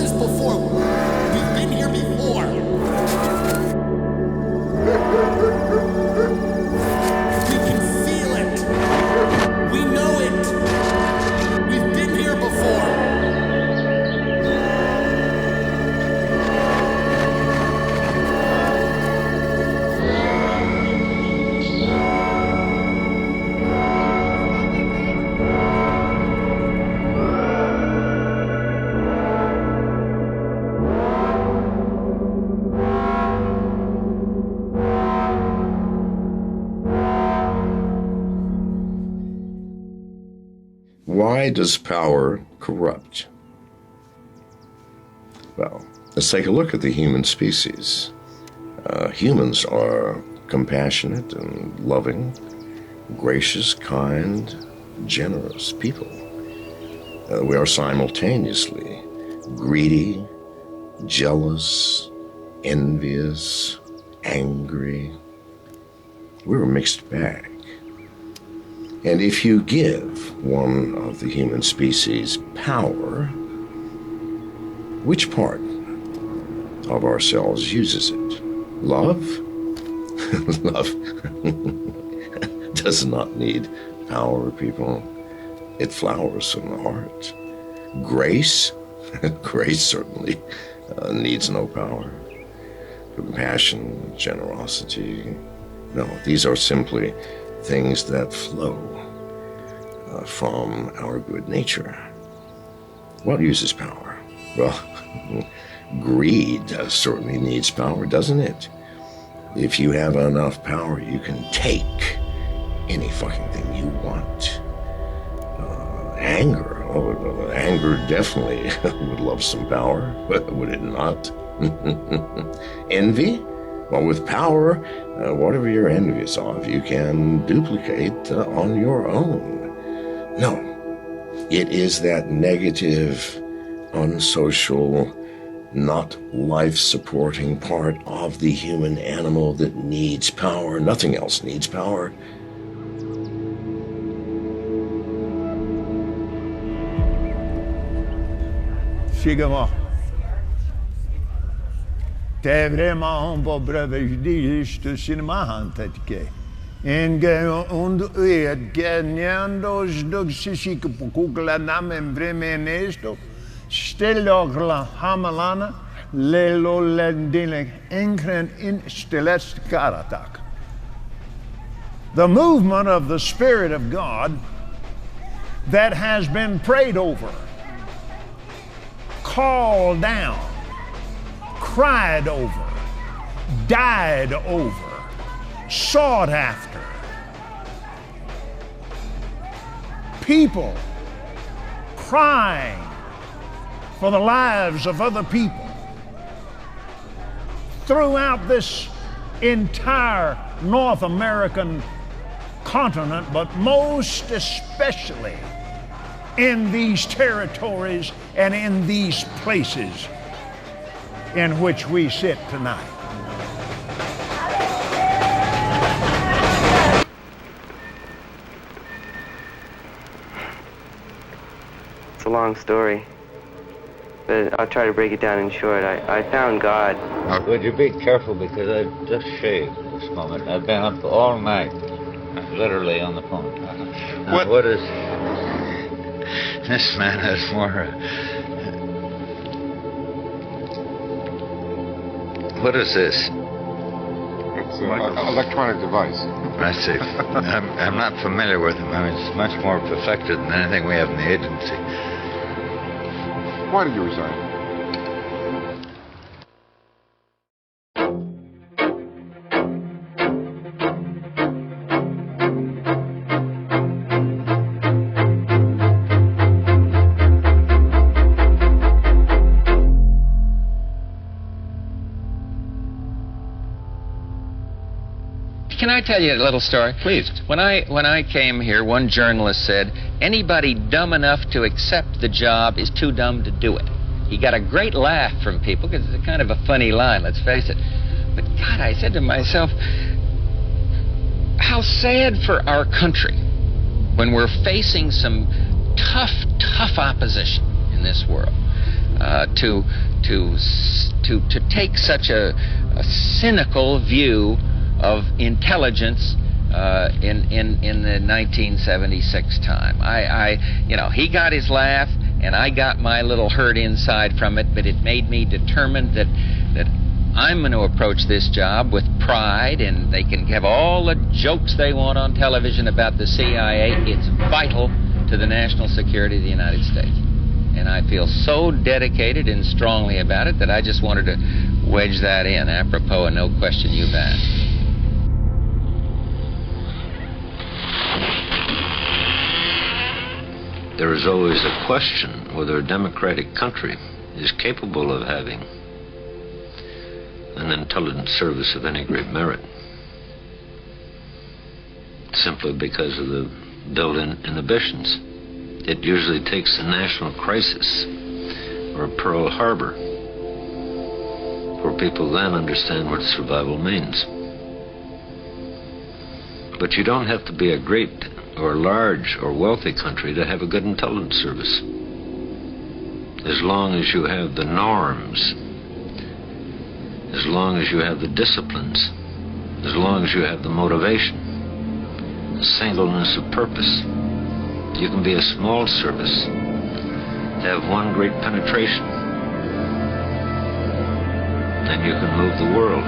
this before. We've been here before. We can feel it. We know it. We've been here before. Why does power corrupt? Well, let's take a look at the human species. Humans are compassionate and loving, gracious, kind, generous people. We are simultaneously greedy, jealous, envious, angry. We're a mixed bag. And if you give one of the human species power, which part of ourselves uses it? Love? Love does not need power, people. It flowers from the heart. Grace? Grace certainly needs no power. Compassion, generosity, no, these are simply things that flow from our good nature. What uses power? Well, greed certainly needs power, doesn't it? If you have enough power, you can take any fucking thing you want. Anger, anger definitely would love some power, but would it not? Envy? Well, with power, whatever you're envious of, you can duplicate on your own. No, it is that negative, unsocial, not life-supporting part of the human animal that needs power. Nothing else needs power. Sigama. Te vraiment on va brevedir isto sinemahan tetke. Enge und et geniando sdogsique pukula namen bremenesto. Stellogla hamalana lelo lendile enkren in stelest karatak. The movement of the Spirit of God that has been prayed over, called down, cried over, died over, sought after. People crying for the lives of other people throughout this entire North American continent, but most especially in these territories and in these places in which we sit tonight. It's a long story, but I'll try to break it down in short. I found God. Would you be careful, because I just shaved this moment. I've been up all night, literally on the phone. What is... This man has more... What is this? It's an electronic device. I see. I'm not familiar with him. I mean, it's much more perfected than anything we have in the agency. Why did you resign? Can I tell you a little story? Please. When I came here, one journalist said, anybody dumb enough to accept the job is too dumb to do it. He got a great laugh from people, because it's a kind of a funny line, let's face it. But God, I said to myself, how sad for our country when we're facing some tough opposition in this world. to take such a cynical view of intelligence in the 1976 time. He got his laugh, and I got my little hurt inside from it, but it made me determined that I'm going to approach this job with pride, and they can have all the jokes they want on television about the CIA. It's vital to the national security of the United States. And I feel so dedicated and strongly about it that I just wanted to wedge that in, apropos of no question you've asked. There is always a question whether a democratic country is capable of having an intelligence service of any great merit, simply because of the built-in inhibitions. It usually takes a national crisis or a Pearl Harbor for people then understand what survival means. But you don't have to be a great or large or wealthy country to have a good intelligence service. As long as you have the norms, as long as you have the disciplines, as long as you have the motivation, the singleness of purpose, you can be a small service, have one great penetration, and you can move the world.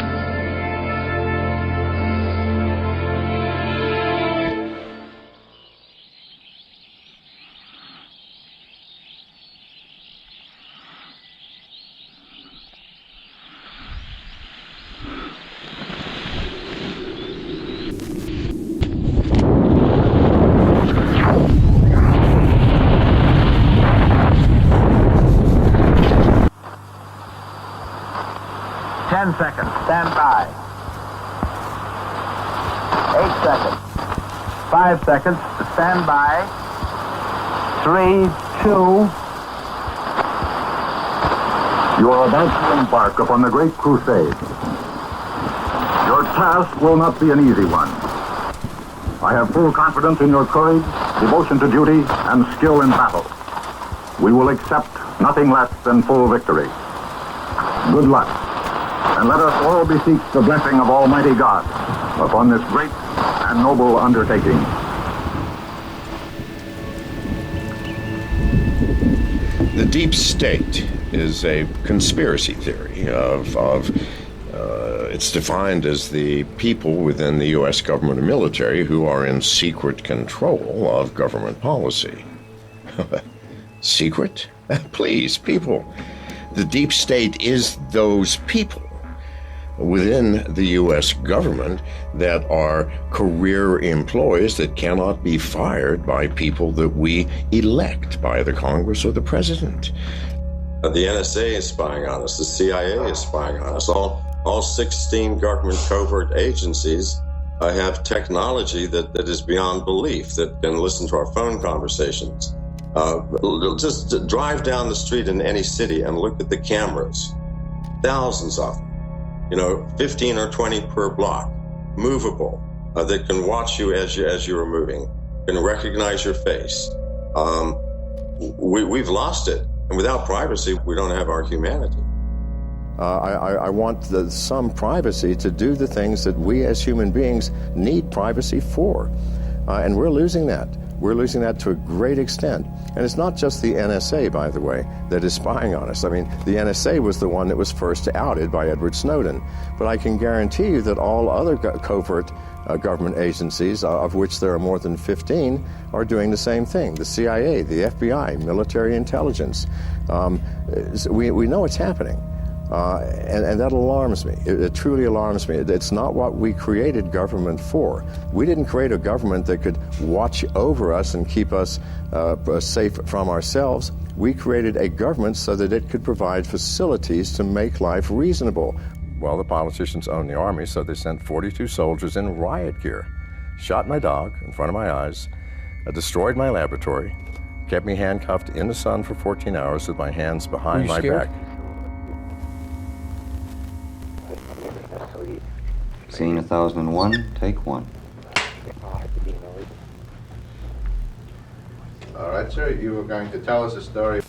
10 seconds. Stand by. 8 seconds. 5 seconds. Stand by. 3, 2. You are about to embark upon the great crusade. Your task will not be an easy one. I have full confidence in your courage, devotion to duty, and skill in battle. We will accept nothing less than full victory. Good luck, and let us all beseech the blessing of Almighty God upon this great and noble undertaking. The deep state is a conspiracy theory it's defined as the people within the U.S. government and military who are in secret control of government policy. Secret? Please, people. The deep state is those people within the U.S. government that are career employees that cannot be fired by people that we elect by the Congress or the President. The NSA is spying on us. The CIA is spying on us. All 16 government covert agencies have technology that is beyond belief, that can listen to our phone conversations. Just drive down the street in any city and look at the cameras. Thousands of them. 15 or 20 per block, movable, that can watch you as you are moving, can recognize your face. We've lost it. And without privacy, we don't have our humanity. I want some privacy to do the things that we as human beings need privacy for. And we're losing that. We're losing that to a great extent. And it's not just the NSA, by the way, that is spying on us. I mean, the NSA was the one that was first outed by Edward Snowden. But I can guarantee you that all other covert government agencies, of which there are more than 15, are doing the same thing. The CIA, the FBI, military intelligence. We know it's happening. And that alarms me. It truly alarms me. It's not what we created government for. We didn't create a government that could watch over us and keep us safe from ourselves. We created a government so that it could provide facilities to make life reasonable. Well, the politicians own the army, so they sent 42 soldiers in riot gear, shot my dog in front of my eyes, destroyed my laboratory, kept me handcuffed in the sun for 14 hours with my hands behind my back. Scene 1001, take 1. All right, sir, you were going to tell us a story.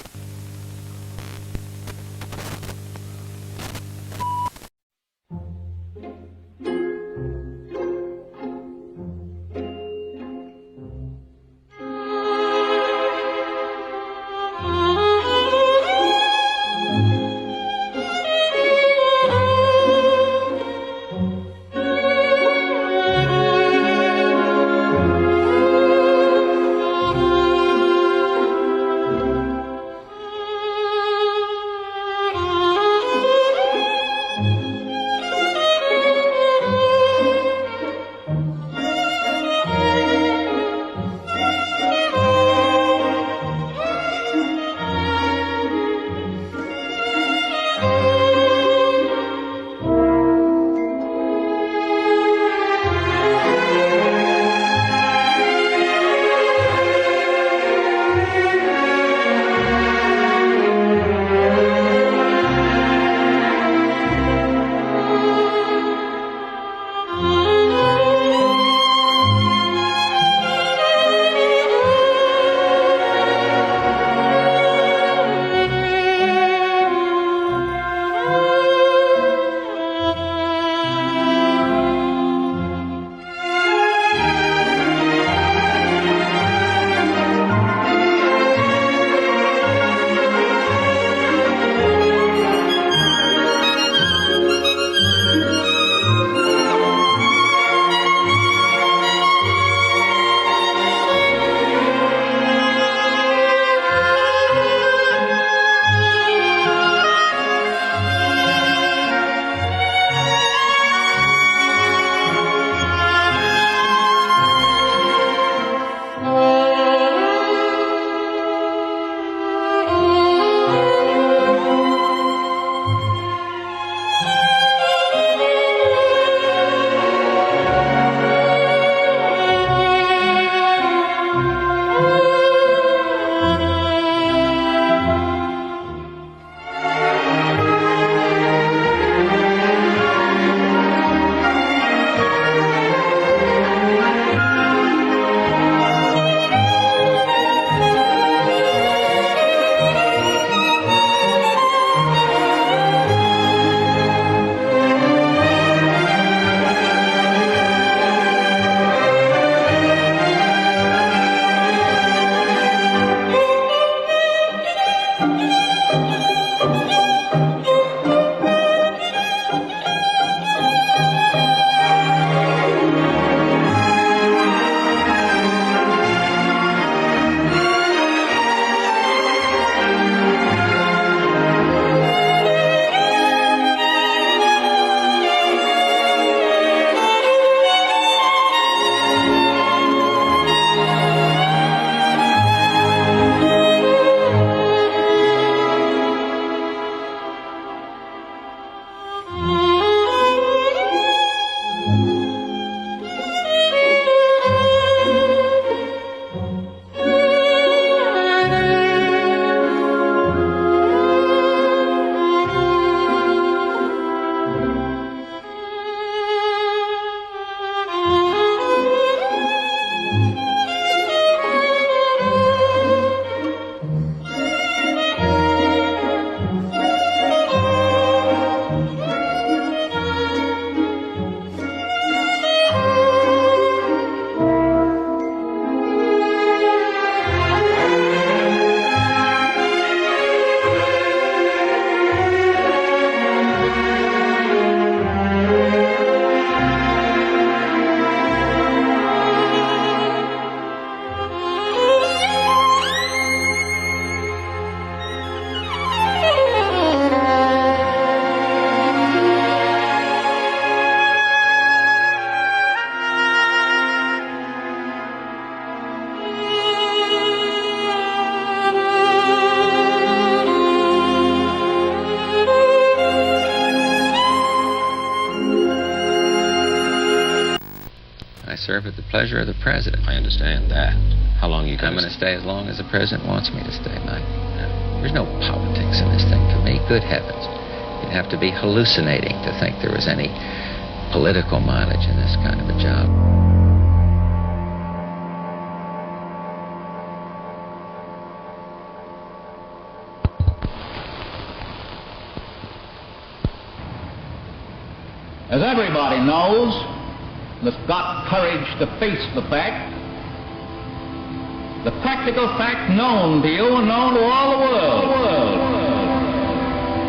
serve at the pleasure of the president. I understand that. How long you I'm going to stay as long as the president wants me to stay, Mike. There's no politics in this thing for me. Good heavens. You'd have to be hallucinating to think there was any political mileage in this kind of a job. As everybody knows that's got courage to face the fact, the practical fact known to you and known to all the world,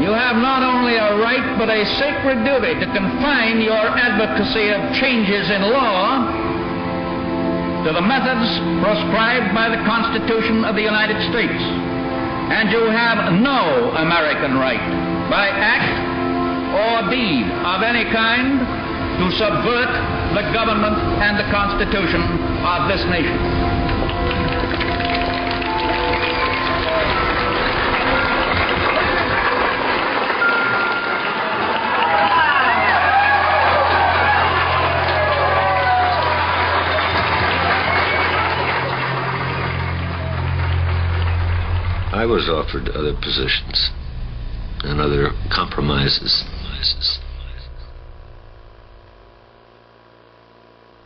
you have not only a right but a sacred duty to confine your advocacy of changes in law to the methods prescribed by the Constitution of the United States. And you have no American right, by act or deed of any kind, to subvert the government and the Constitution of this nation. I was offered other positions and other compromises.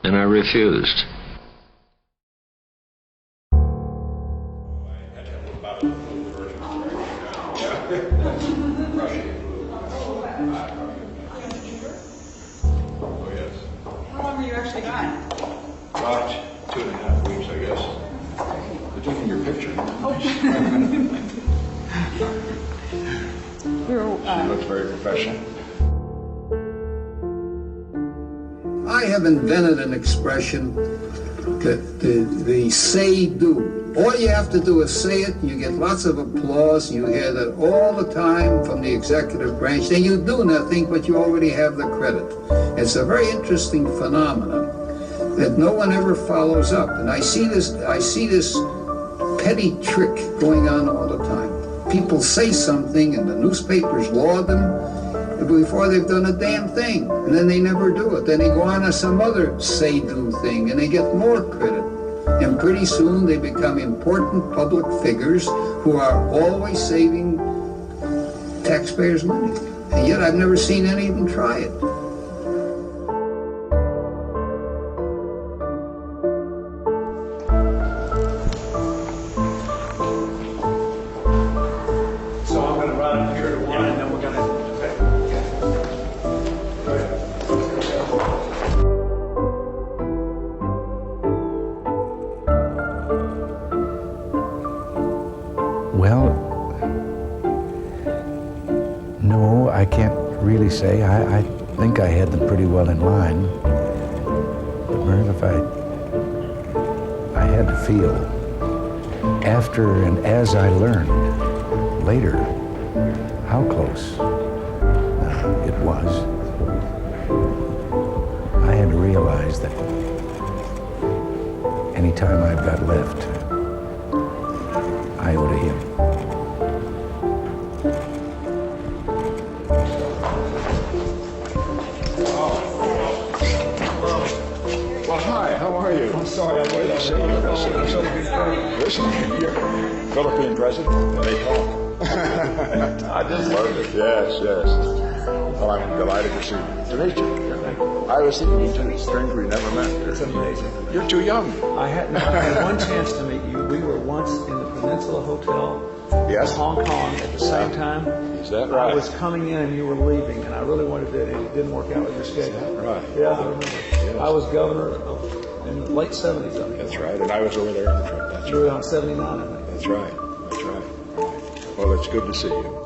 And I refused. How long were you actually gone? About 2.5 weeks, I guess. They're taking your picture. She looks very professional. I have invented an expression, the say-do. All you have to do is say it, you get lots of applause, you hear that all the time from the executive branch, and you do nothing, but you already have the credit. It's a very interesting phenomenon that no one ever follows up. And I see this petty trick going on all the time. People say something and the newspapers laud them before they've done a damn thing, and then they never do it. Then they go on to some other say-do thing, and they get more credit. And pretty soon they become important public figures who are always saving taxpayers' money. And yet I've never seen any of them try it. So I'm going to run up here to one, and then we're going to... Well, no, I can't really say. I think I had them pretty well in line. But Merv, if I had to feel, after and as I learned later how close it was, I had to realize that any time I've got left, I owe to him. Well, hi, how are you? I'm sorry, I'm waiting to see you. Listen, you're Philippine president. They talk. I just learned it. Yes, yes. Well, I'm delighted to see you. To meet you. I was thinking you two, strange we never met. It's amazing. You're too young. I had one chance to meet you. We were once in the Peninsula Hotel in Hong Kong at the same time. Is that right? I was coming in and you were leaving, and I really wanted to, and it didn't work out with your schedule. Is that right? Yeah, I remember. Yes. I was governor in the late 70s, I think. That's right, and I was over there on the trip. That's You were on 79, I think. That's right. That's right. Well, it's good to see you.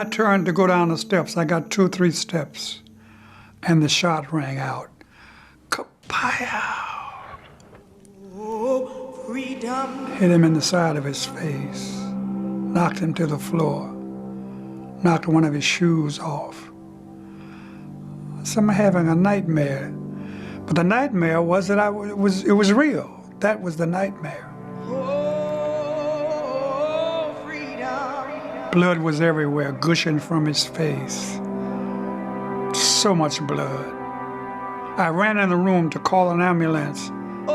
I turned to go down the steps, I got 2 or 3 steps, and the shot rang out. Kapow! Oh, freedom. Hit him in the side of his face, knocked him to the floor, knocked one of his shoes off. So I'm having a nightmare. But the nightmare was that it was real. That was the nightmare. Oh, freedom. Blood was everywhere, gushing from his face. So much blood. I ran in the room to call an ambulance. Oh,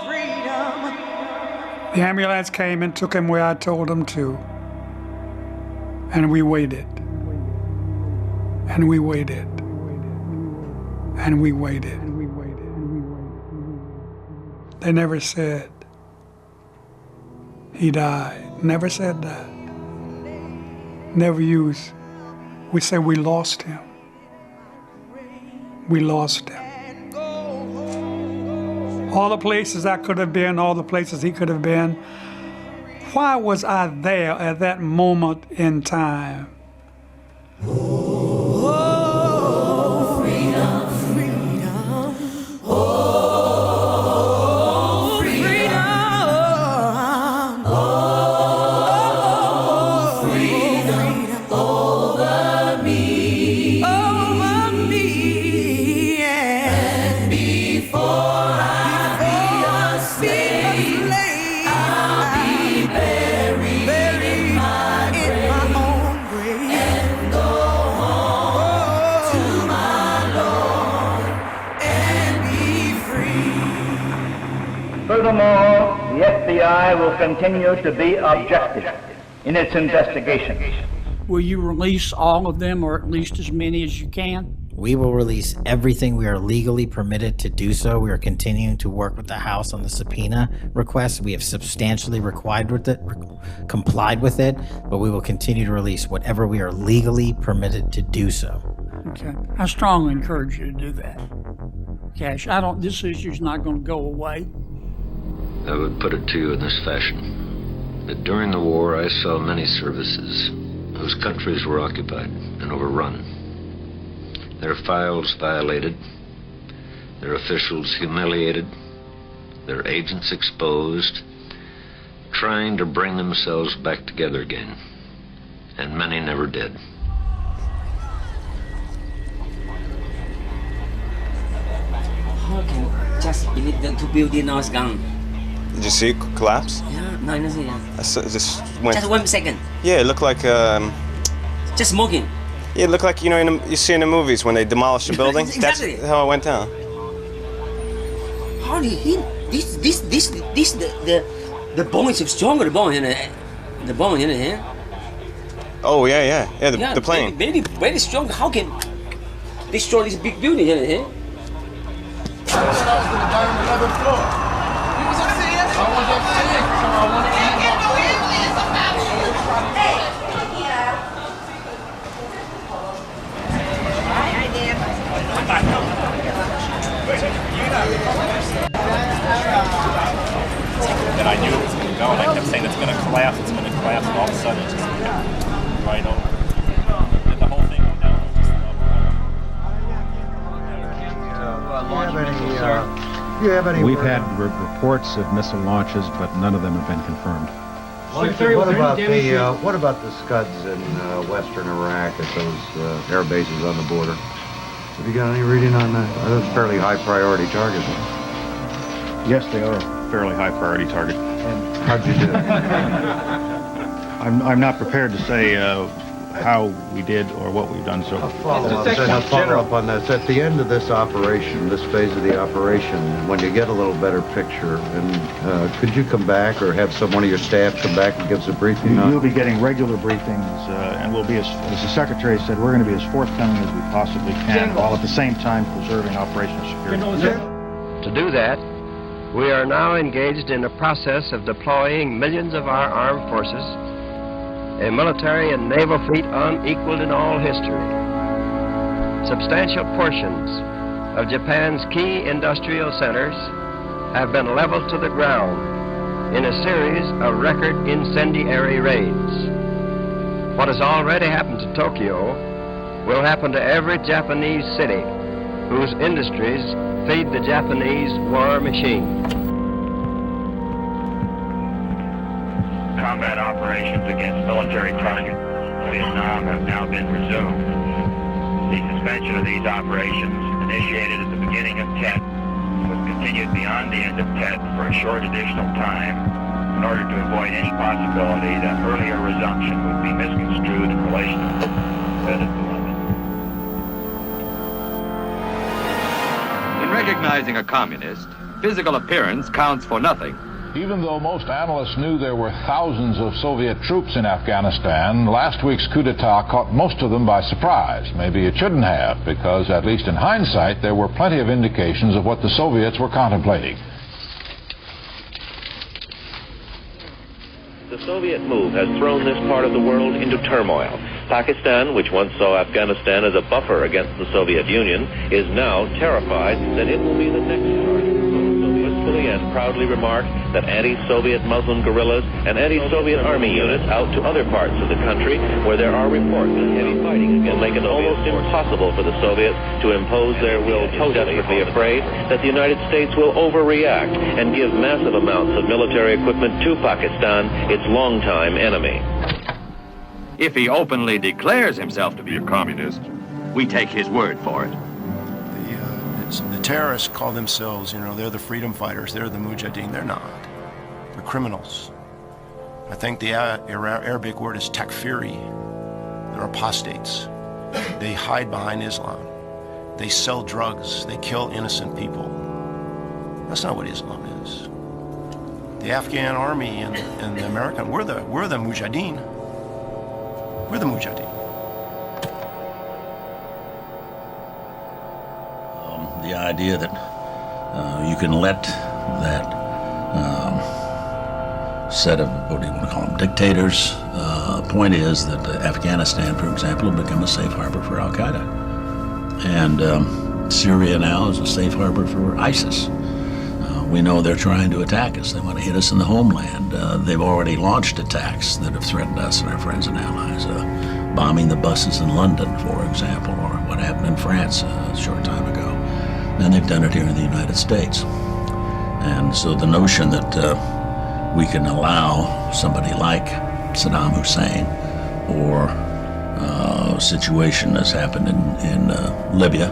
freedom. The ambulance came and took him where I told him to. And we waited. And we waited. And we waited. They never said he died. Never said that. Never used. We said we lost him. We lost him. All the places I could have been, all the places he could have been. Why was I there at that moment in time? Oh, freedom, freedom. Oh, freedom. Oh, freedom over me. Over me. And before I be a slave, I'll be buried in my own grave. And go home to my Lord and be free. Furthermore, the FBI will continue to be objective in its investigation. Will you release all of them, or at least as many as you can? We will release everything we are legally permitted to do so. We are continuing to work with the House on the subpoena request. We have substantially complied with it, but we will continue to release whatever we are legally permitted to do so. Okay. I strongly encourage you to do that. Cash, this issue's not going to go away. I would put it to you in this fashion, that during the war I saw many services whose countries were occupied and overrun, their files violated, their officials humiliated, their agents exposed, trying to bring themselves back together again, and many never did. How can just believe the 2 buildings now is gone? Did you see it collapse? Yeah, no, I don't see that. Just went. Just 1 second. Yeah, it looked like. Just smoking. Yeah, it looked like, you see in the movies when they demolish a building. Exactly. That's how it went down. How did he? The bone is stronger. The bone in here. Oh yeah. The plane. Very, very strong. How can destroy this big building in here? That I knew it was going to go, and I kept saying it's going to collapse, and all of a sudden it just right over. And the whole thing went down. We've had reports of missile launches, but none of them have been confirmed. What about the Scuds in western Iraq at those air bases on the border? Have you got any reading on that? Are those fairly high priority targets? Yes, they are a fairly high priority target. And how'd you do it? I'm not prepared to say how we did or what we've done so far. I'll follow up on that. At the end of this operation, this phase of the operation, when you get a little better picture, and could you come back or have one of your staff come back and give us a briefing? You'll be getting regular briefings, and we'll be, as the Secretary said, we're going to be as forthcoming as we possibly can, while at the same time preserving operational security. To do that, we are now engaged in the process of deploying millions of our armed forces, a military and naval feat unequaled in all history. Substantial portions of Japan's key industrial centers have been leveled to the ground in a series of record incendiary raids. What has already happened to Tokyo will happen to every Japanese city whose industries feed the Japanese war machine. Combat operations against military targets in Vietnam have now been resumed. The suspension of these operations, initiated at the beginning of Tet, was continued beyond the end of Tet for a short additional time in order to avoid any possibility that earlier resumption would be misconstrued in relation to London. In recognizing a communist, physical appearance counts for nothing. Even though most analysts knew there were thousands of Soviet troops in Afghanistan, last week's coup d'etat caught most of them by surprise. Maybe it shouldn't have, because at least in hindsight, there were plenty of indications of what the Soviets were contemplating. The Soviet move has thrown this part of the world into turmoil. Pakistan, which once saw Afghanistan as a buffer against the Soviet Union, is now terrified that it will be the next target. And proudly remarked that anti-Soviet Muslim guerrillas and anti-Soviet army units out to other parts of the country where there are reports of heavy fighting will make it almost impossible for the Soviets to impose their will, desperately afraid that the United States will overreact and give massive amounts of military equipment to Pakistan, its longtime enemy. If he openly declares himself to be a communist, we take his word for it. The terrorists call themselves, they're the freedom fighters, they're the mujahideen. They're not. They're criminals. I think the Arabic word is takfiri. They're apostates. They hide behind Islam. They sell drugs. They kill innocent people. That's not what Islam is. The Afghan army and the American, we're the mujahideen. We're the mujahideen. The idea that you can let that set of, what do you want to call them, dictators. Point is that Afghanistan, for example, will become a safe harbor for Al-Qaeda. And Syria now is a safe harbor for ISIS. We know they're trying to attack us. They want to hit us in the homeland. They've already launched attacks that have threatened us and our friends and allies. Bombing the buses in London, for example, or what happened in France a short time ago. And they've done it here in the United States. And so the notion that we can allow somebody like Saddam Hussein or a situation that's happened in Libya,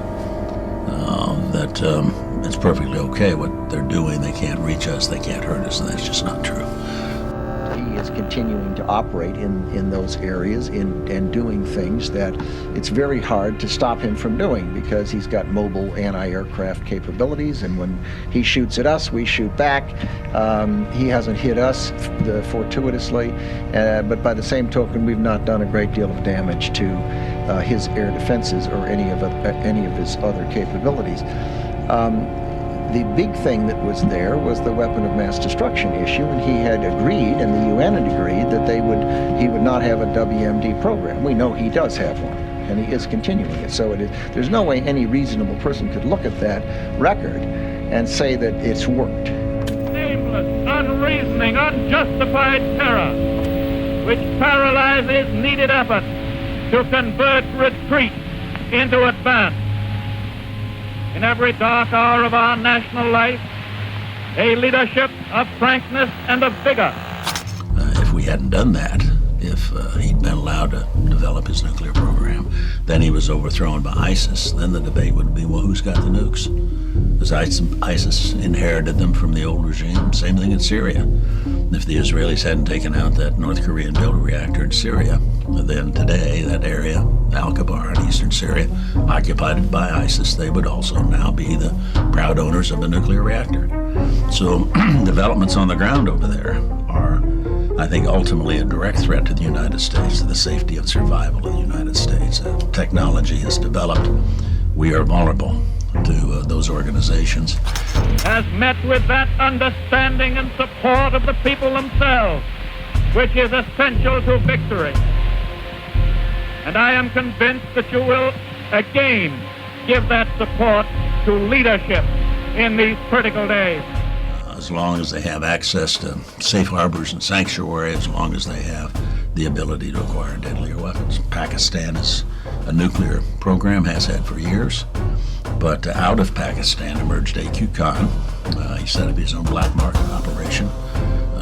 that it's perfectly okay what they're doing. They can't reach us, they can't hurt us, and that's just not true. He is continuing to operate in those areas and doing things that it's very hard to stop him from doing, because he's got mobile anti-aircraft capabilities, and when he shoots at us, we shoot back. He hasn't hit us fortuitously, but by the same token, we've not done a great deal of damage to his air defenses or any of his other capabilities. The big thing that was there was the weapon of mass destruction issue, and he had agreed, and the UN had agreed, that he would not have a WMD program. We know he does have one, and he is continuing it. So there's no way any reasonable person could look at that record and say that it's worked. Nameless, unreasoning, unjustified terror, which paralyzes needed effort to convert retreat into advance. In every dark hour of our national life, a leadership of frankness and of vigor. If we hadn't done that, if he'd been allowed to develop his nuclear program, then he was overthrown by ISIS, then the debate would be, well, who's got the nukes? Because ISIS inherited them from the old regime. Same thing in Syria. If the Israelis hadn't taken out that North Korean-built reactor in Syria, then today that area, Al-Kabar in eastern Syria, occupied by ISIS, they would also now be the proud owners of a nuclear reactor. So developments on the ground over there are, I think, ultimately a direct threat to the United States, to the safety and survival of the United States. Technology has developed. We are vulnerable to those organizations. Has met with that understanding and support of the people themselves, which is essential to victory. And I am convinced that you will again give that support to leadership in these critical days. as long as they have access to safe harbors and sanctuary, as long as they have the ability to acquire deadlier weapons. Pakistan is a nuclear program, has had for years, but out of Pakistan emerged A.Q. Khan. He set up his own black market operation.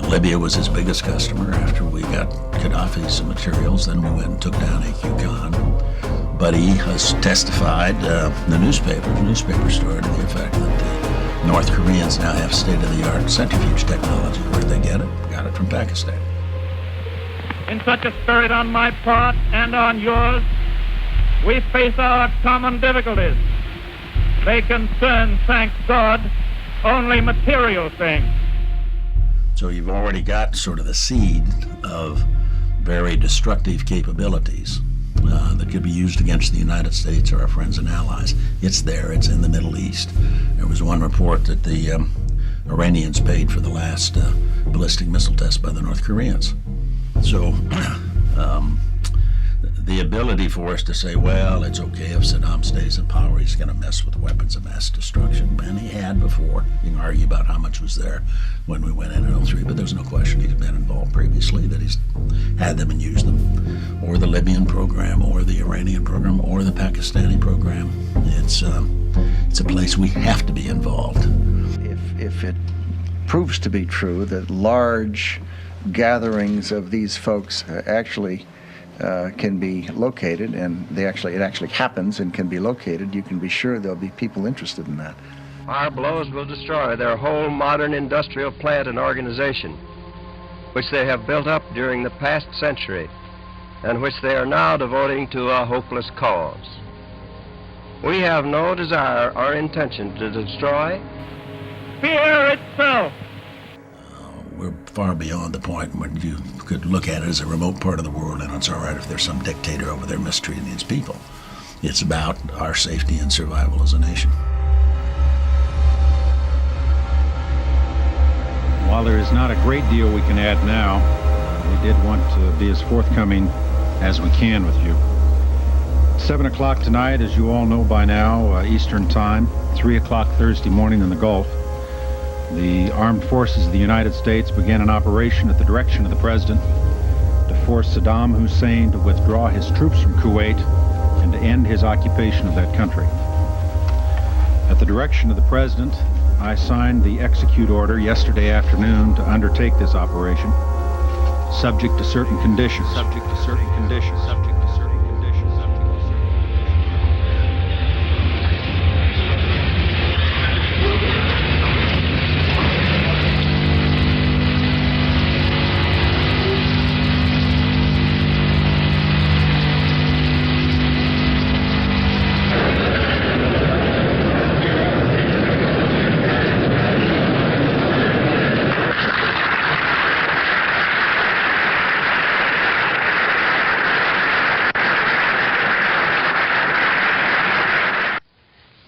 Libya was his biggest customer. After we got Gaddafi's materials, then we went and took down A.Q. Khan. But he has testified, the newspaper story to the effect that the North Koreans now have state-of-the-art centrifuge technology. Where'd they get it? Got it from Pakistan. In such a spirit on my part and on yours, we face our common difficulties. They concern, thank God, only material things. So you've already got sort of the seed of very destructive capabilities that could be used against the United States or our friends and allies. It's there. It's in the Middle East. There was one report that the Iranians paid for the last ballistic missile test by the North Koreans. So the ability for us to say, well, it's okay if Saddam stays in power, he's going to mess with weapons of mass destruction. And he had before. You can argue about how much was there when we went in 2003, but there's no question he's been involved previously, that he's had them and used them. Or the Libyan program, or the Iranian program, or the Pakistani program. It's a place we have to be involved. If it proves to be true that large gatherings of these folks actually can be located, and it actually happens and can be located, you can be sure there'll be people interested in that. Our blows will destroy their whole modern industrial plant and organization, which they have built up during the past century, and which they are now devoting to a hopeless cause. We have no desire or intention to destroy fear itself. We're far beyond the point when you could look at it as a remote part of the world, and it's all right if there's some dictator over there mistreating his people. It's about our safety and survival as a nation. While there is not a great deal we can add now, we did want to be as forthcoming as we can with you. 7 o'clock tonight, as you all know by now, Eastern Time, 3 o'clock Thursday morning in the Gulf, the armed forces of the United States began an operation at the direction of the President to force Saddam Hussein to withdraw his troops from Kuwait and to end his occupation of that country. At the direction of the President, I signed the execute order yesterday afternoon to undertake this operation, subject to certain conditions. Subject to certain conditions. Subject to certain conditions.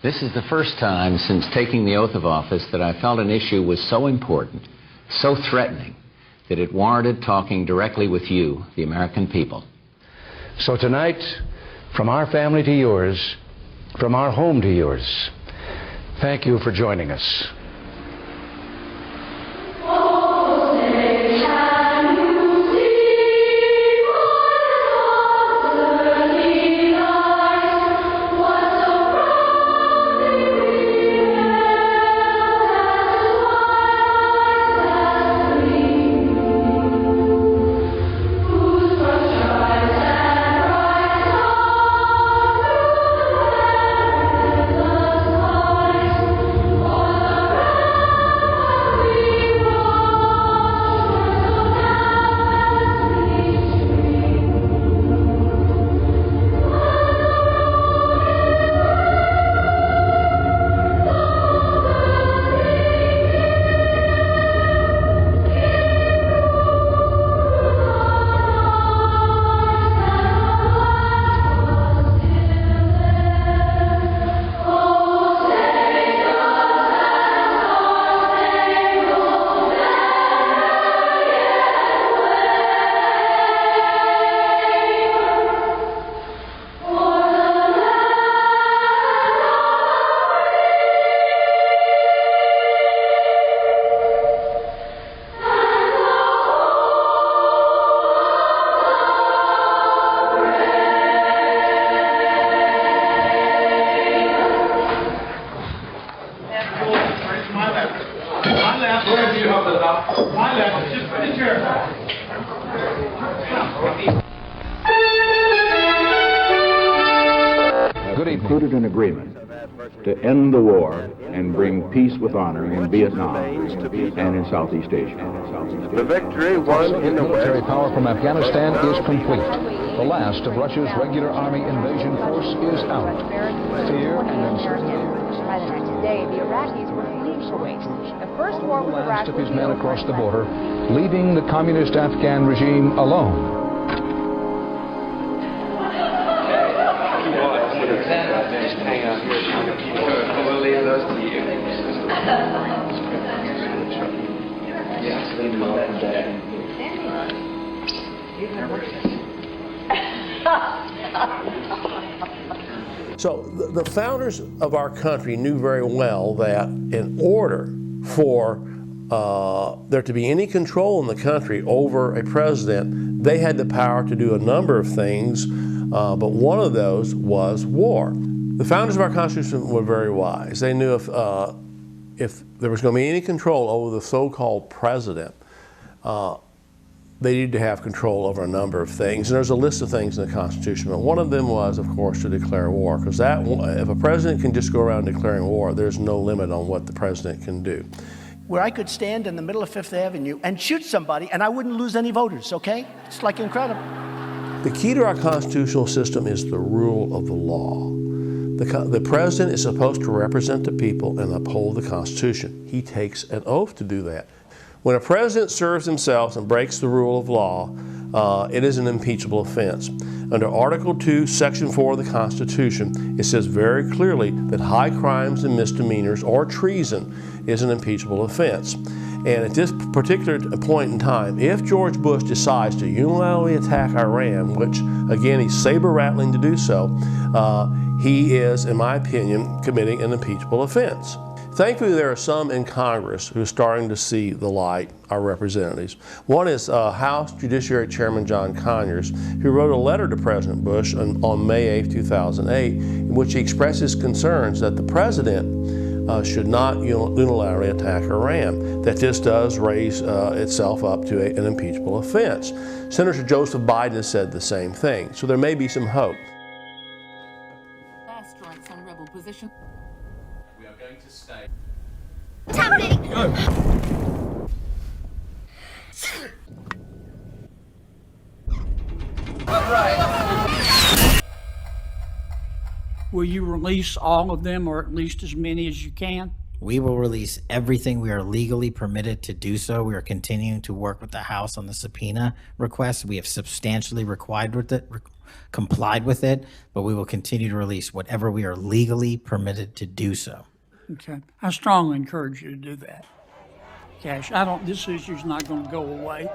This is the first time since taking the oath of office that I felt an issue was so important, so threatening, that it warranted talking directly with you, the American people. So tonight, from our family to yours, from our home to yours, thank you for joining us. concluded an agreement to end the war and bring peace with honor in Vietnam and in Southeast Asia. The victory won in the military power from Afghanistan is complete. The last of Russia's regular army invasion force is out. Fear and uncertainty. By the next day, the Iraqis were fleeing Kuwait. The first war with Iraq of his men across the border, leaving the communist Afghan regime alone. So the founders of our country knew very well that in order for there to be any control in the country over a president, they had the power to do a number of things, but one of those was war. The founders of our Constitution were very wise. They knew if there was going to be any control over the so-called president, they needed to have control over a number of things. And there's a list of things in the Constitution, but one of them was, of course, to declare war, because if a president can just go around declaring war, there's no limit on what the president can do. Where I could stand in the middle of Fifth Avenue and shoot somebody and I wouldn't lose any voters, okay? It's like incredible. The key to our constitutional system is the rule of the law. The president is supposed to represent the people and uphold the Constitution. He takes an oath to do that. When a president serves himself and breaks the rule of law, it is an impeachable offense. Under Article 2, Section 4 of the Constitution, it says very clearly that high crimes and misdemeanors or treason is an impeachable offense. And at this particular point in time, if George Bush decides to unilaterally attack Iran, which again he's saber-rattling to do so, he is, in my opinion, committing an impeachable offense. Thankfully, there are some in Congress who are starting to see the light, our representatives. One is House Judiciary Chairman John Conyers, who wrote a letter to President Bush on May 8, 2008, in which he expresses concerns that the president should not unilaterally attack Iran, that this does raise itself up to an impeachable offense. Senator Joseph Biden has said the same thing, so there may be some hope. Airstrikes on rebel position. We are going to stay. What's happening? Will you release all of them, or at least as many as you can? We will release everything we are legally permitted to do so. We are continuing to work with the House on the subpoena request. We have substantially complied with it, but we will continue to release whatever we are legally permitted to do so. Okay. I strongly encourage you to do that. Cash, this issue's not going to go away.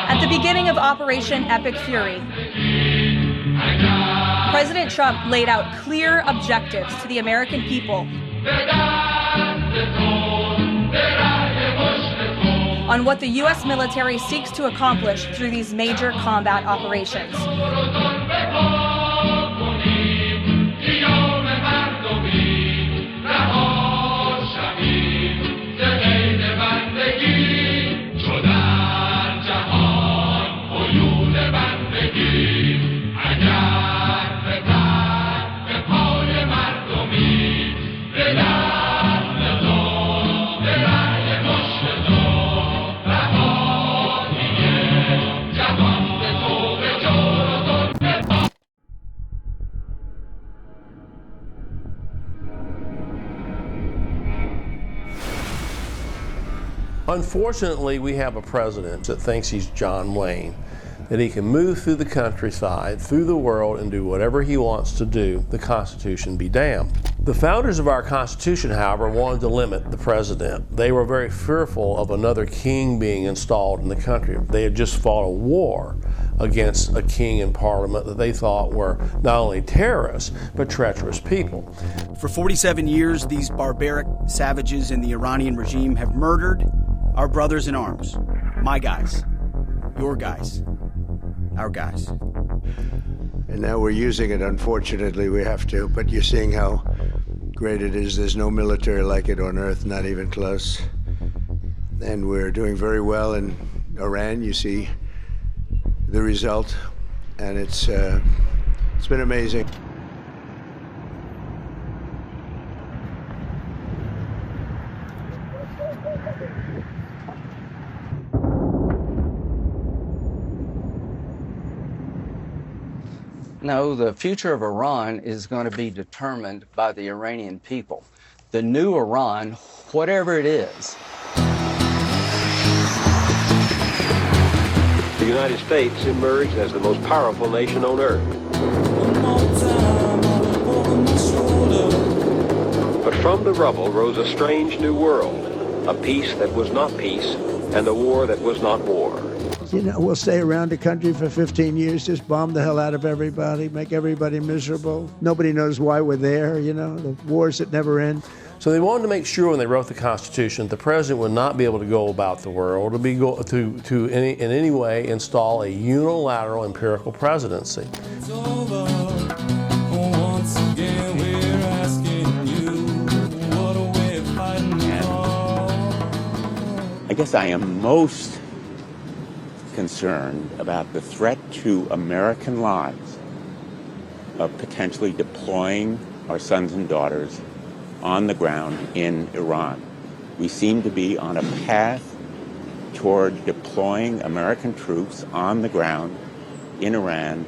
At the beginning of Operation Epic Fury, President Trump laid out clear objectives to the American people on what the U.S. military seeks to accomplish through these major combat operations. Unfortunately, we have a president that thinks he's John Wayne, that he can move through the countryside, through the world, and do whatever he wants to do, the Constitution be damned. The founders of our Constitution, however, wanted to limit the president. They were very fearful of another king being installed in the country. They had just fought a war against a king in Parliament that they thought were not only terrorists, but treacherous people. For 47 years, these barbaric savages in the Iranian regime have murdered our brothers in arms, my guys, your guys, our guys. And now we're using it. Unfortunately, we have to. But you're seeing how great it is. There's no military like it on Earth, not even close. And we're doing very well in Iran. You see the result, and it's been amazing. No, the future of Iran is going to be determined by the Iranian people. The new Iran, whatever it is. The United States emerged as the most powerful nation on earth. But from the rubble rose a strange new world, a peace that was not peace, and a war that was not war. You know, we'll stay around the country for 15 years, just bomb the hell out of everybody, make everybody miserable. Nobody knows why we're there, you know, the wars that never end. So they wanted to make sure when they wrote the Constitution, the president would not be able to go about the world to in any way install a unilateral empirical presidency. I guess I am most concerned about the threat to American lives of potentially deploying our sons and daughters on the ground in Iran. We seem to be on a path toward deploying American troops on the ground in Iran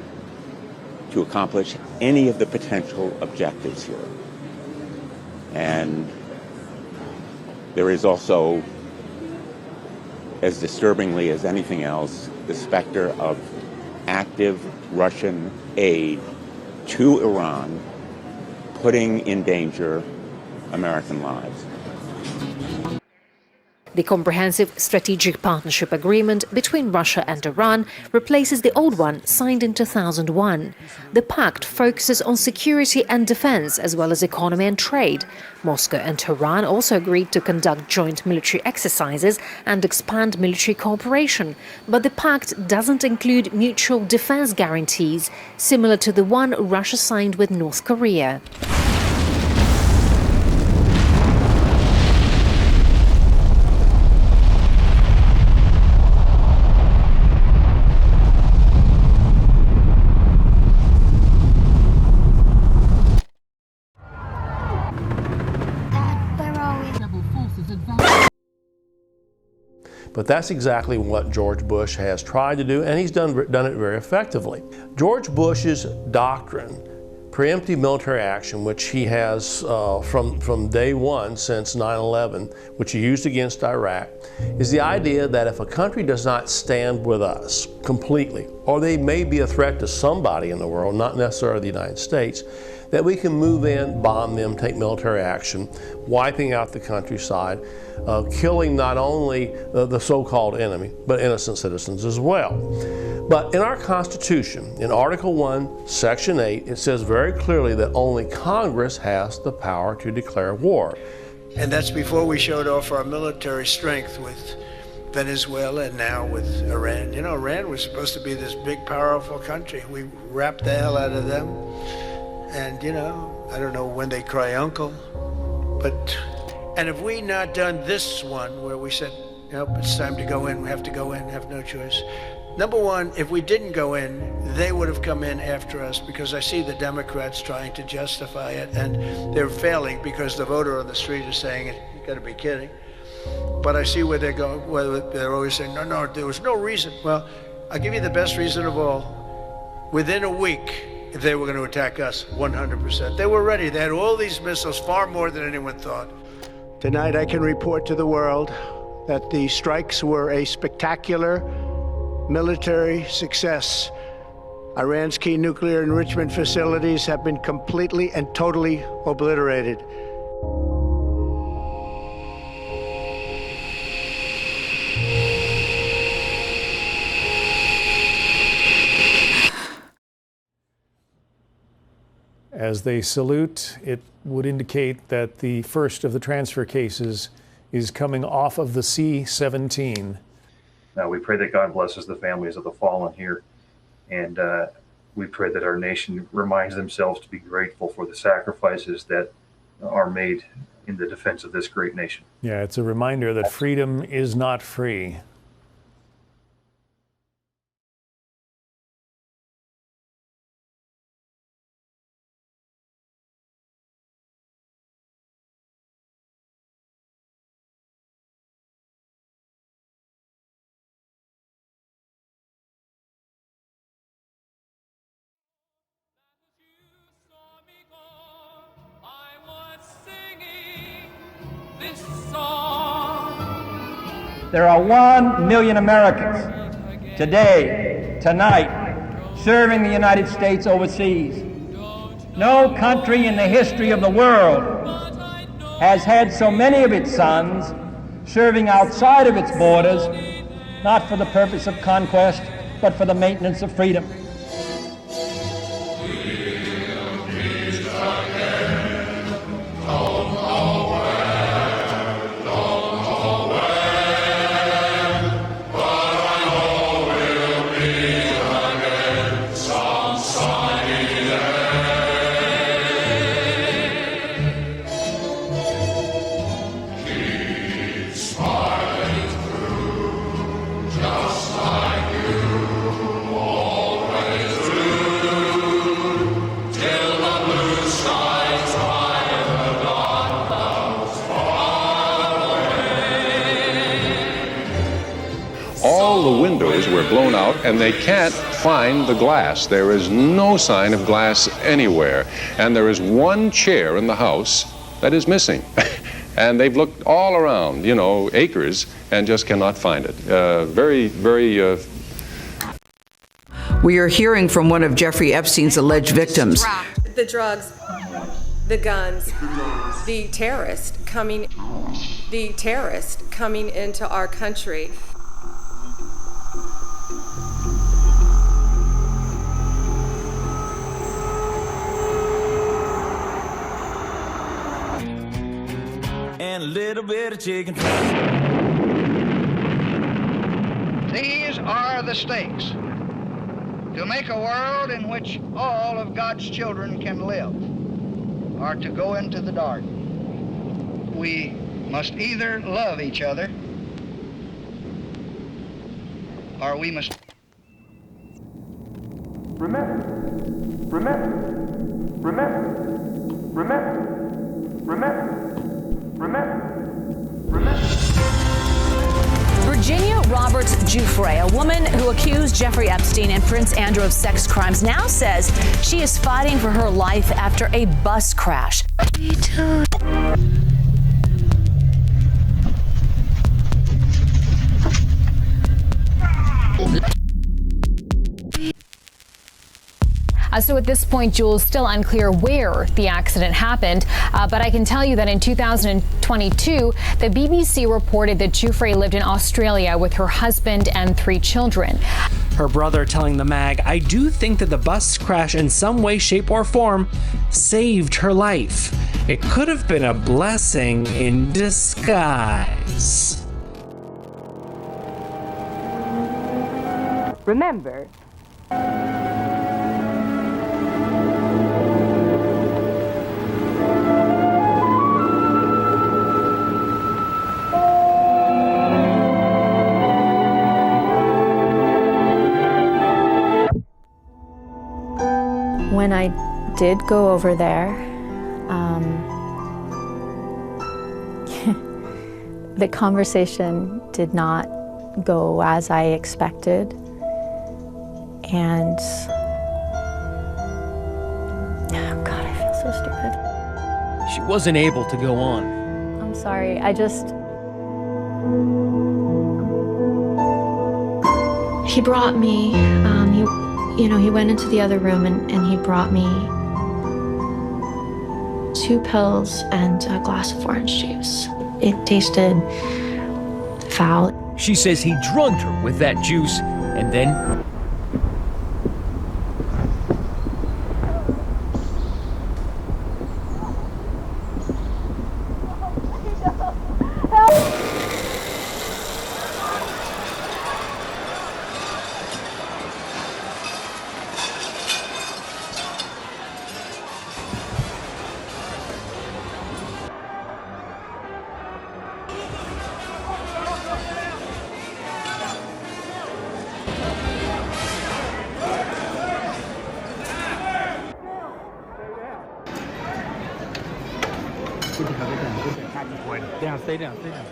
to accomplish any of the potential objectives here. And there is also, as disturbingly as anything else, the specter of active Russian aid to Iran, putting in danger American lives. The Comprehensive Strategic Partnership Agreement between Russia and Iran replaces the old one signed in 2001. The pact focuses on security and defense as well as economy and trade. Moscow and Tehran also agreed to conduct joint military exercises and expand military cooperation. But the pact doesn't include mutual defense guarantees, similar to the one Russia signed with North Korea. But that's exactly what George Bush has tried to do, and he's done it very effectively. George Bush's doctrine, preemptive military action, which he has from day one since 9/11, which he used against Iraq, is the idea that if a country does not stand with us completely, or they may be a threat to somebody in the world, not necessarily the United States, that we can move in, bomb them, take military action, wiping out the countryside, killing not only the so-called enemy, but innocent citizens as well. But in our Constitution, in Article 1, Section 8, it says very clearly that only Congress has the power to declare war. And that's before we showed off our military strength with Venezuela and now with Iran. You know, Iran was supposed to be this big, powerful country. We wrapped the hell out of them. And, you know, I don't know when they cry uncle, but, and if we not done this one where we said, nope, it's time to go in, we have to go in, have no choice. Number one, if we didn't go in, they would have come in after us, because I see the Democrats trying to justify it, and they're failing because the voter on the street is saying, you gotta be kidding. But I see where they're going, where they're always saying, no, there was no reason. Well, I'll give you the best reason of all. Within a week, if they were going to attack us, 100%. They were ready. They had all these missiles, far more than anyone thought. Tonight I can report to the world that the strikes were a spectacular military success. Iran's key nuclear enrichment facilities have been completely and totally obliterated. As they salute, it would indicate that the first of the transfer cases is coming off of the C-17. We pray that God blesses the families of the fallen here. And we pray that our nation reminds themselves to be grateful for the sacrifices that are made in the defense of this great nation. Yeah, it's a reminder that freedom is not free. There are 1 million Americans today, tonight, serving the United States overseas. No country in the history of the world has had so many of its sons serving outside of its borders, not for the purpose of conquest, but for the maintenance of freedom. All the windows were blown out, and they can't find the glass. There is no sign of glass anywhere. And there is one chair in the house that is missing. And they've looked all around, you know, acres, and just cannot find it. Very. We are hearing from one of Jeffrey Epstein's alleged victims. The drugs, the guns, the terrorists coming into our country. And a little bit of chicken. These are the stakes. To make a world in which all of God's children can live, or to go into the dark. We must either love each other, or we must... Virginia Roberts Giuffre, a woman who accused Jeffrey Epstein and Prince Andrew of sex crimes, now says she is fighting for her life after a bus crash. So at this point, Jules, still unclear where the accident happened, but I can tell you that in 2022, the BBC reported that Giuffre lived in Australia with her husband and 3 children. Her brother telling the mag, "I do think that the bus crash in some way, shape, or form saved her life. It could have been a blessing in disguise." Remember, when I did go over there, the conversation did not go as I expected. And, oh God, I feel so stupid. She wasn't able to go on. I'm sorry, he brought me, he went into the other room and he brought me 2 pills and a glass of orange juice. It tasted foul. She says he drugged her with that juice and then... Down, stay down, stay down.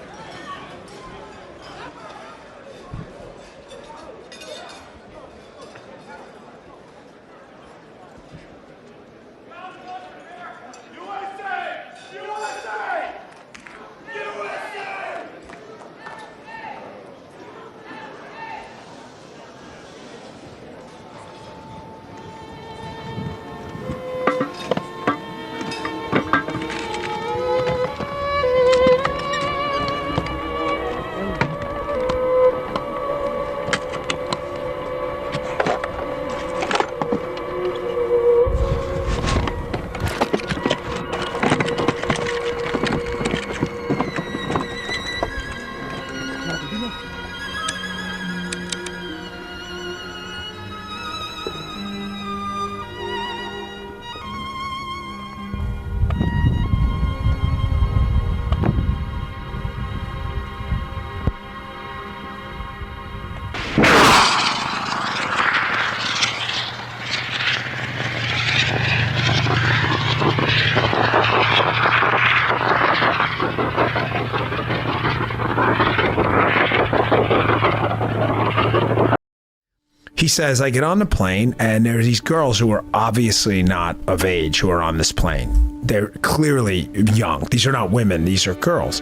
He says, I get on the plane and there are these girls who are obviously not of age who are on this plane. They're clearly young. These are not women. These are girls.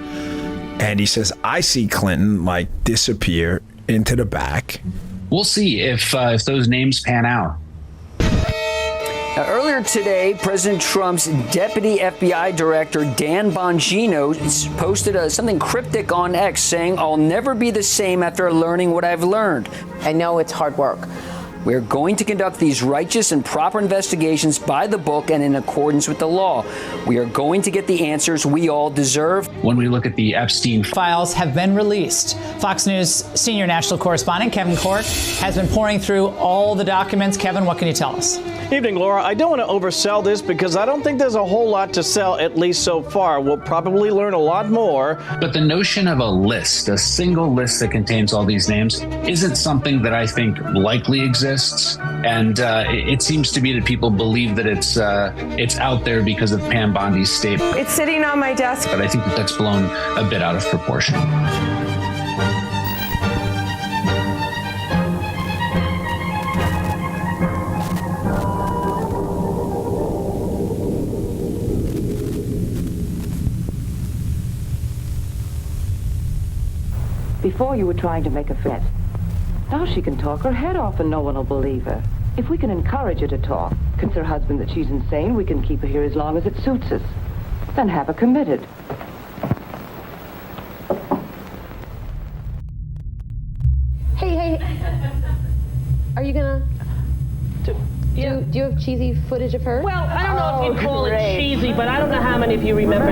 And he says, I see Clinton like disappear into the back. We'll see if those names pan out. Now, earlier today, President Trump's deputy FBI director, Dan Bongino, posted something cryptic on X saying, I'll never be the same after learning what I've learned. I know it's hard work. We're going to conduct these righteous and proper investigations by the book and in accordance with the law. We are going to get the answers we all deserve. When we look at the Epstein files have been released. Fox News senior national correspondent Kevin Corke has been pouring through all the documents. Kevin, what can you tell us? Evening, Laura. I don't want to oversell this because I don't think there's a whole lot to sell, at least so far. We'll probably learn a lot more. But the notion of a list, a single list that contains all these names, isn't something that I think likely exists. And it seems to be that people believe that it's out there because of Pam Bondi's statement. It's sitting on my desk. But I think that that's blown a bit out of proportion. Before you were trying to make a threat. Now she can talk her head off and no one will believe her. If we can encourage her to talk, convince her husband that she's insane, we can keep her here as long as it suits us. Then have her committed. Hey. Are you gonna... Do you have cheesy footage of her? Well, I don't know if you'd call it cheesy, but I don't know how many of you remember.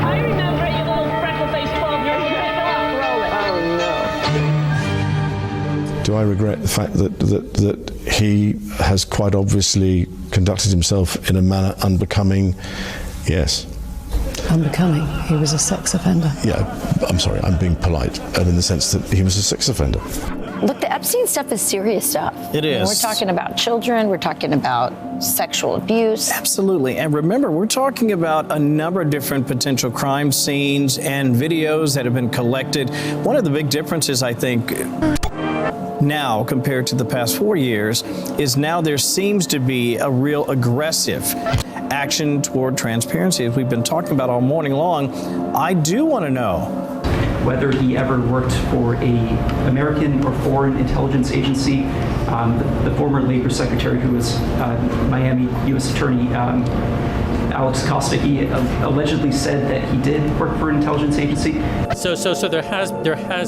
I remember you little freckle-faced 12-year-old. Oh, no. Do I regret the fact that he has quite obviously conducted himself in a manner unbecoming? Yes. Unbecoming? He was a sex offender. Yeah, I'm sorry, I'm being polite, in the sense that he was a sex offender. Look, the Epstein stuff is serious stuff. It is. We're talking about children. We're talking about sexual abuse. Absolutely. And remember, we're talking about a number of different potential crime scenes and videos that have been collected. One of the big differences, I think, now compared to the past 4 years is now there seems to be a real aggressive action toward transparency, as we've been talking about all morning long. I do want to know whether he ever worked for a American or foreign intelligence agency. The former Labor Secretary, who was Miami U.S. Attorney Alex Costa, he allegedly said that he did work for an intelligence agency. So there has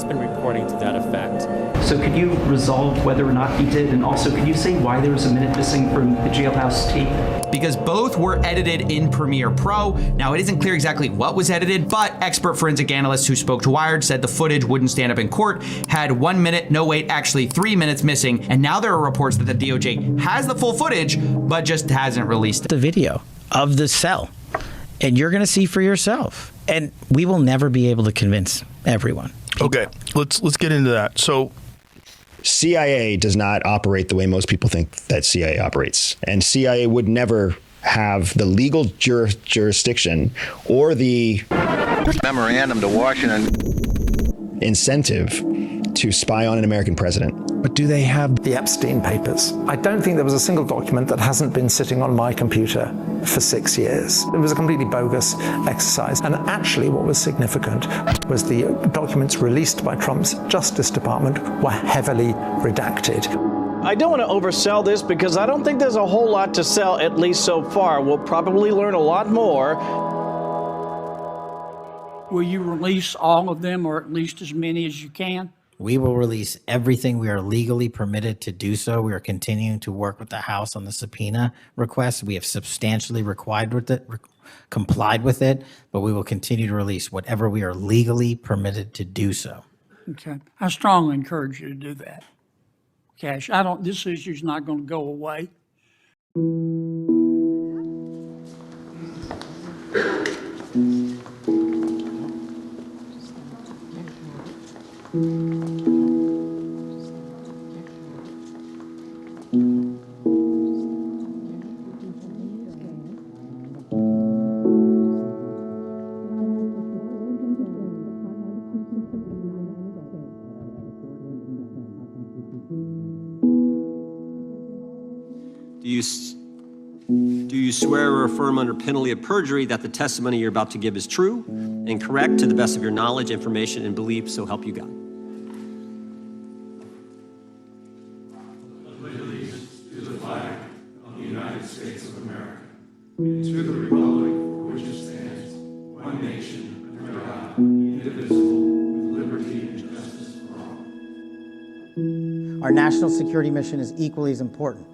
been reporting to that effect. So could you resolve whether or not he did, and also could you say why there was a minute missing from the jailhouse tape? Because both were edited in Premiere Pro. Now, it isn't clear exactly what was edited, but expert forensic analysts who spoke to Wired said the footage wouldn't stand up in court, had 1 minute, no wait, actually 3 minutes missing, and now there are reports that the DOJ has the full footage, but just hasn't released it. The video of the cell, and you're going to see for yourself. And we will never be able to convince everyone. Okay, let's get into that. So CIA does not operate the way most people think that CIA operates. And CIA would never have the legal jurisdiction or the memorandum to Washington incentive to spy on an American president. But do they have the Epstein papers? I don't think there was a single document that hasn't been sitting on my computer for 6 years. It was a completely bogus exercise. And actually what was significant was the documents released by Trump's Justice Department were heavily redacted. I don't want to oversell this because I don't think there's a whole lot to sell, at least so far. We'll probably learn a lot more. Will you release all of them, or at least as many as you can? We will release everything we are legally permitted to do so. We are continuing to work with the House on the subpoena request. We have substantially complied with it, but we will continue to release whatever we are legally permitted to do so. Okay. I strongly encourage you to do that. Cash, this issue's not going to go away. Do you swear or affirm under penalty of perjury that the testimony you're about to give is true and correct to the best of your knowledge, information, and belief, so help you God? Allegiance to the flag of the United States of America, and to the republic for which it stands, one nation, under God, indivisible, with liberty and justice for all. Our national security mission is equally as important.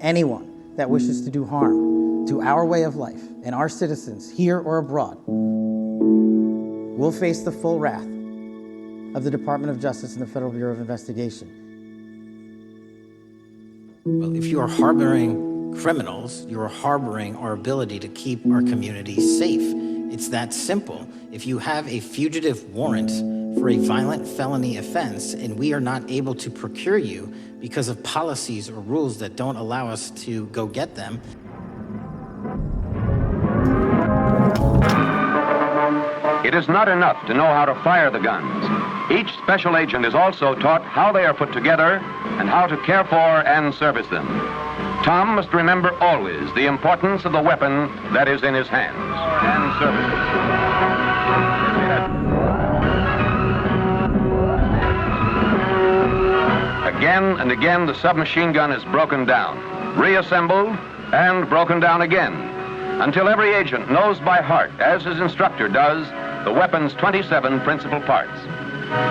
Anyone that wishes to do harm to our way of life and our citizens here or abroad will face the full wrath of the Department of Justice and the Federal Bureau of Investigation. Well, if you are harboring criminals, you are harboring our ability to keep our communities safe. It's that simple. If you have a fugitive warrant for a violent felony offense and we are not able to procure you because of policies or rules that don't allow us to go get them. It is not enough to know how to fire the guns. Each special agent is also taught how they are put together and how to care for and service them. Tom must remember always the importance of the weapon that is in his hands and service it. Again and again, the submachine gun is broken down, reassembled, and broken down again, until every agent knows by heart, as his instructor does, the weapon's 27 principal parts.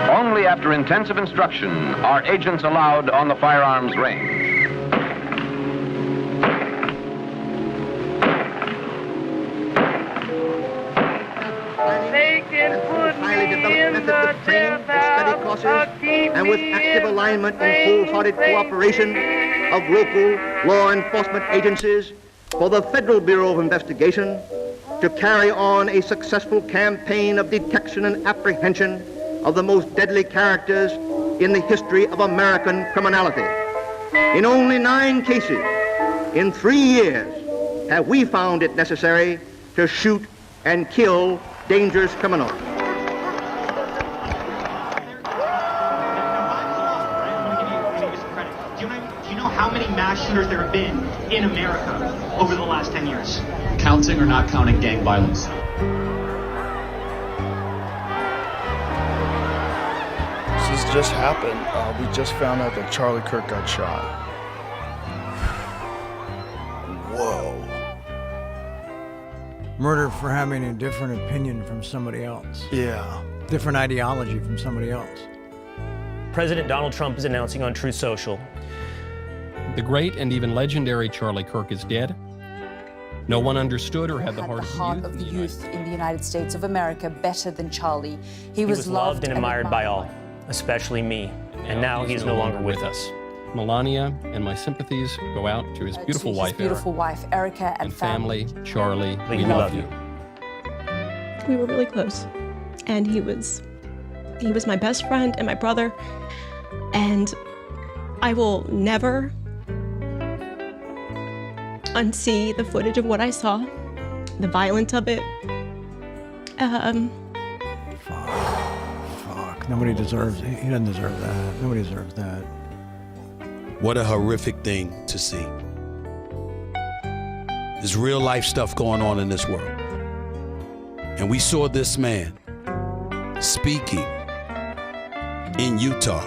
Only after intensive instruction are agents allowed on the firearms range. They can put me in the death house, and with active alignment and wholehearted cooperation of local law enforcement agencies for the Federal Bureau of Investigation to carry on a successful campaign of detection and apprehension of the most deadly characters in the history of American criminality. In only 9 cases, in 3 years, have we found it necessary to shoot and kill dangerous criminals. Do you know how many mass shooters there have been in America over the last 10 years? Counting or not counting gang violence? This just happened. We just found out that Charlie Kirk got shot. Whoa. Murder for having a different opinion from somebody else. Yeah. Different ideology from somebody else. President Donald Trump is announcing on Truth Social. The great and even legendary Charlie Kirk is dead. No one understood or had the heart of the youth in the United States of America better than Charlie. He was loved and admired by all, especially me. And now he's no longer with us. Melania and my sympathies go out to his beautiful wife, Erica, and family. Charlie, we love you. We were really close, and he was my best friend and my brother, and I will never unsee the footage of what I saw, the violence of it. Fuck. Nobody deserves it. He doesn't deserve that. Nobody deserves that. What a horrific thing to see. There's real life stuff going on in this world. And we saw this man speaking in Utah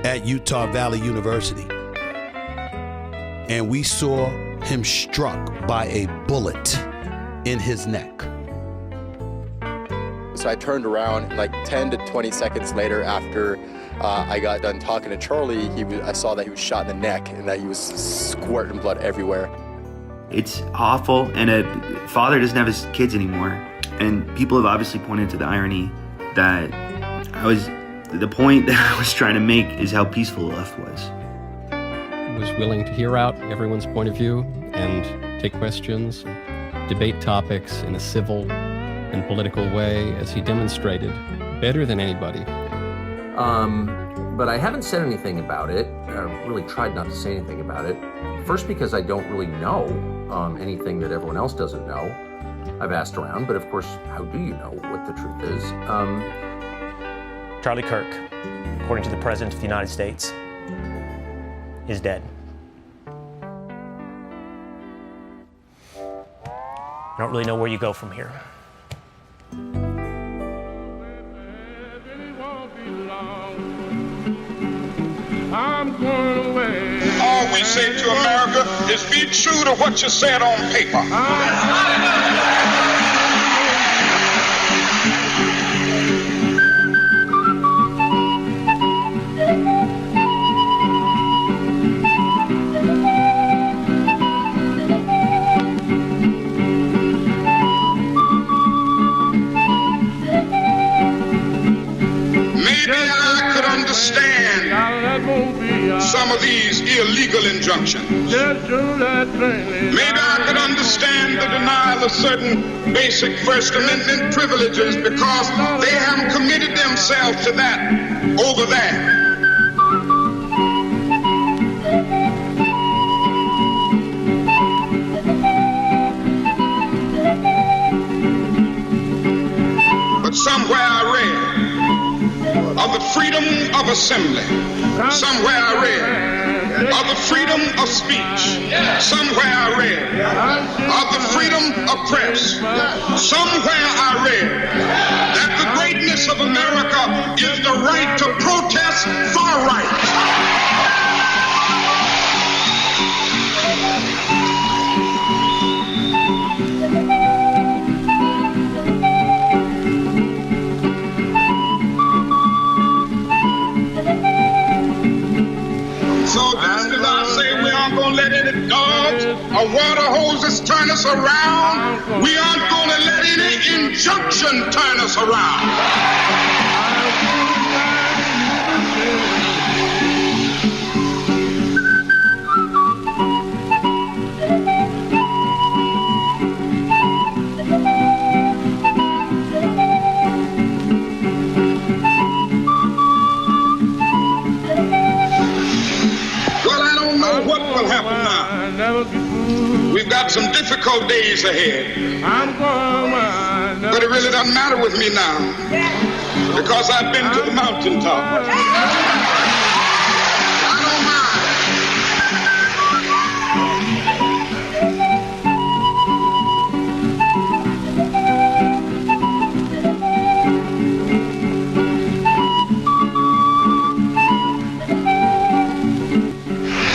at Utah Valley University. And we saw him struck by a bullet in his neck. So I turned around, like 10 to 20 seconds later after I got done talking to Charlie, I saw that he was shot in the neck and that he was squirting blood everywhere. It's awful, and a father doesn't have his kids anymore. And people have obviously pointed to the irony that the point that I was trying to make is how peaceful life was. He was willing to hear out everyone's point of view and take questions, and debate topics in a civil and political way, as he demonstrated better than anybody. But I haven't said anything about it. I really tried not to say anything about it. First, because I don't really know anything that everyone else doesn't know. I've asked around, but of course, how do you know what the truth is? Charlie Kirk, according to the President of the United States, is dead. I don't really know where you go from here. I'm going away. All we say to America is be true to what you said on paper. Maybe I could understand some of these illegal injunctions. Maybe I could understand the denial of certain basic First Amendment privileges because they haven't committed themselves to that over there. But somewhere I read of the freedom of assembly. Somewhere I read of the freedom of speech. Somewhere I read of the freedom of press. Somewhere I read that the greatness of America is the right to protest far right. So just as I say we aren't going to let any dogs or water hoses turn us around, we aren't going to let any injunction turn us around. What will happen now? We've got some difficult days ahead. But it really doesn't matter with me now because I've been to the mountaintop. I don't mind.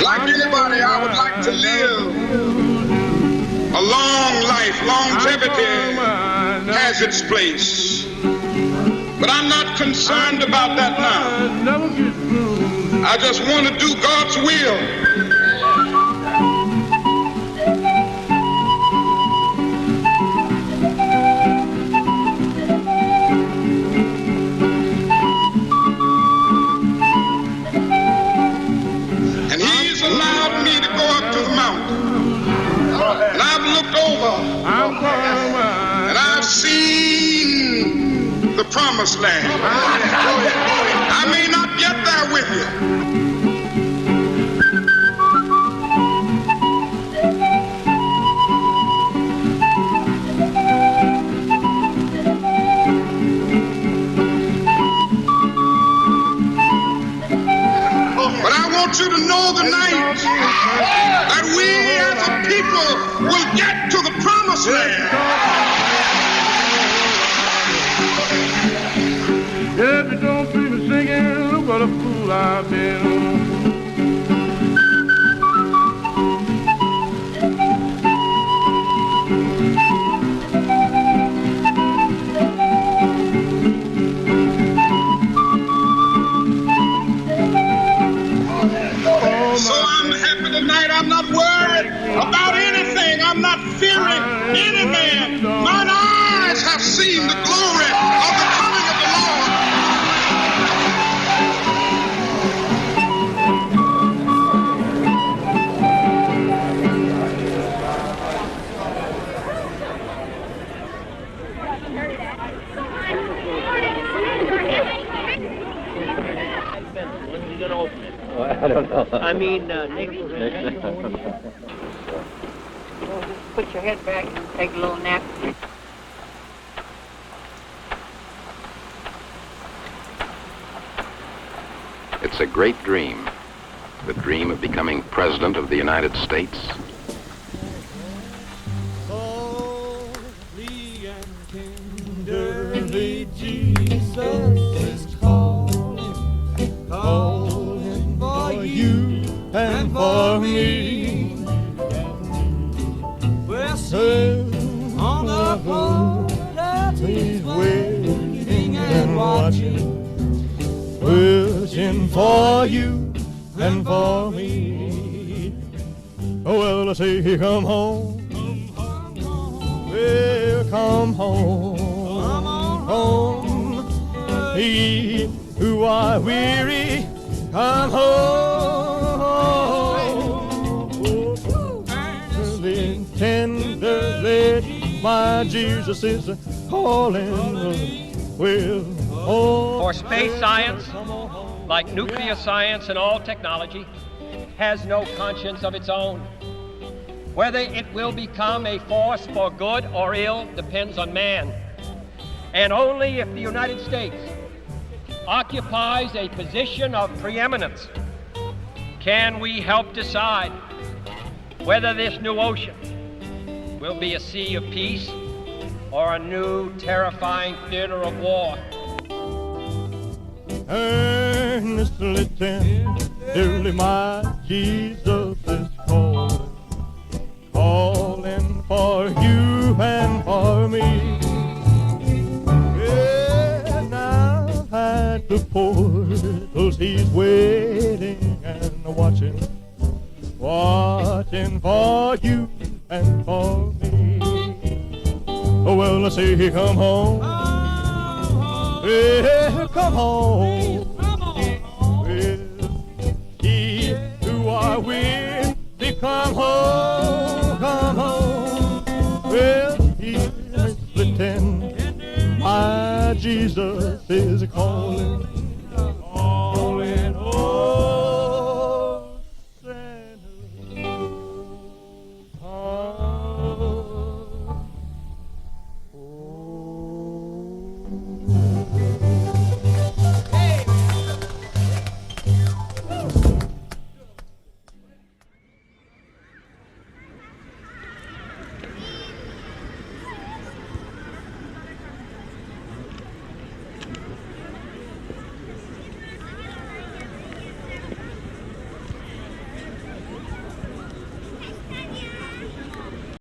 Like anybody, I would like to live a long life. Longevity has its place. But I'm not concerned about that now. I just want to do God's will. And He's allowed me to go up to the mountain. And I've looked over. And I've seen the promised land. I get there with you. But I want you to know tonight that we as a people will get to the promised land. If you don't see me singing, look what a fool I've been. So I'm happy tonight. I'm not worried about anything. I'm not fearing any man. Mine eyes have seen the glory of the coming of the Lord. When's he gonna open it? I don't know. I mean, next Put your head back and take a little nap. It's a great dream, the dream of becoming President of the United States. Holy and tenderly, Jesus is calling, calling for you and for me. We're sitting on the porch, he's waiting and watching, wishing for you and for me. Oh, well, I say, here come home. Well, come home. Ye who are weary, come home. Then tenderly, my Jesus is calling. Well, For space science, like nuclear science and all technology, has no conscience of its own. Whether it will become a force for good or ill depends on man. And only if the United States occupies a position of preeminence can we help decide whether this new ocean will be a sea of peace or a new terrifying theater of war. Earnestly, tenderly, my Jesus is calling, calling for you and for me. Yeah, now at the portals he's waiting and watching, watching for you and for me. Oh, well, I say, come home. Yeah, come home.